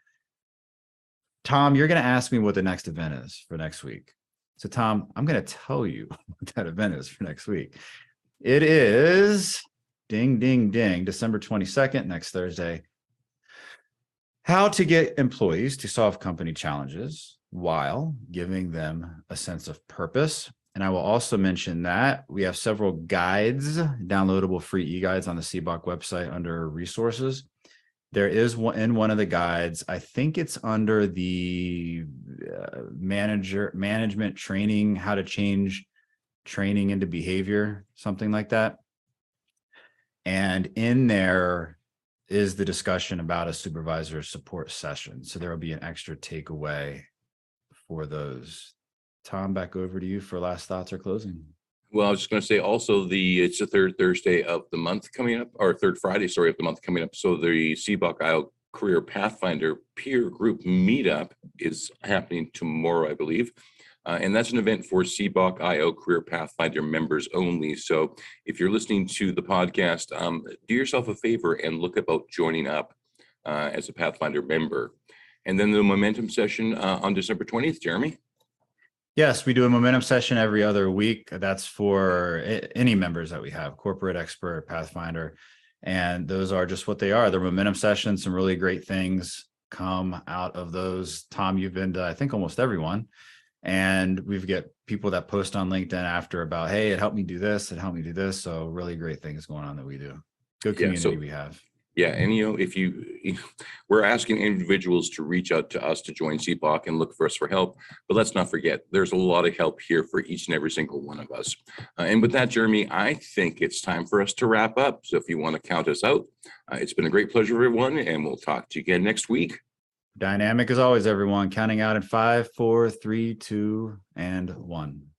Tom, you're going to ask me what the next event is for next week. So Tom, I'm going to tell you what that event is for next week. It is, ding, ding, ding, December 22nd, next Thursday. How to get employees to solve company challenges while giving them a sense of purpose. And I will also mention that we have several guides, downloadable free e-guides on the CBOC website under resources. There is one in one of the guides. I think it's under the management training, how to change training into behavior, something like that. And in there is the discussion about a supervisor support session. So there will be an extra takeaway for those. Tom, back over to you for last thoughts or closing. Well, I was just going to say also it's the third Thursday of the month coming up, or third Friday, sorry, of the month coming up. So the CBOC IO Career Pathfinder peer group meetup is happening tomorrow, I believe. And that's an event for CBOC IO Career Pathfinder members only. So if you're listening to the podcast, do yourself a favor and look about joining up as a Pathfinder member. And then the momentum session on December 20th, Jeremy. Yes, we do a momentum session every other week. That's for any members that we have, corporate, expert, Pathfinder. And those are just what they are. They're momentum sessions. Some really great things come out of those. Tom, you've been to, I think, almost everyone. And we've got people that post on LinkedIn after about, hey, it helped me do this, it helped me do this. So really great things going on that we do. Good community we have. Yeah, and we're asking individuals to reach out to us to join CBOC and look for us for help. But let's not forget, there's a lot of help here for each and every single one of us. And with that, Jeremy, I think it's time for us to wrap up. So if you want to count us out, it's been a great pleasure, everyone, and we'll talk to you again next week. Dynamic as always, everyone. Counting out in 5, 4, 3, 2, and 1.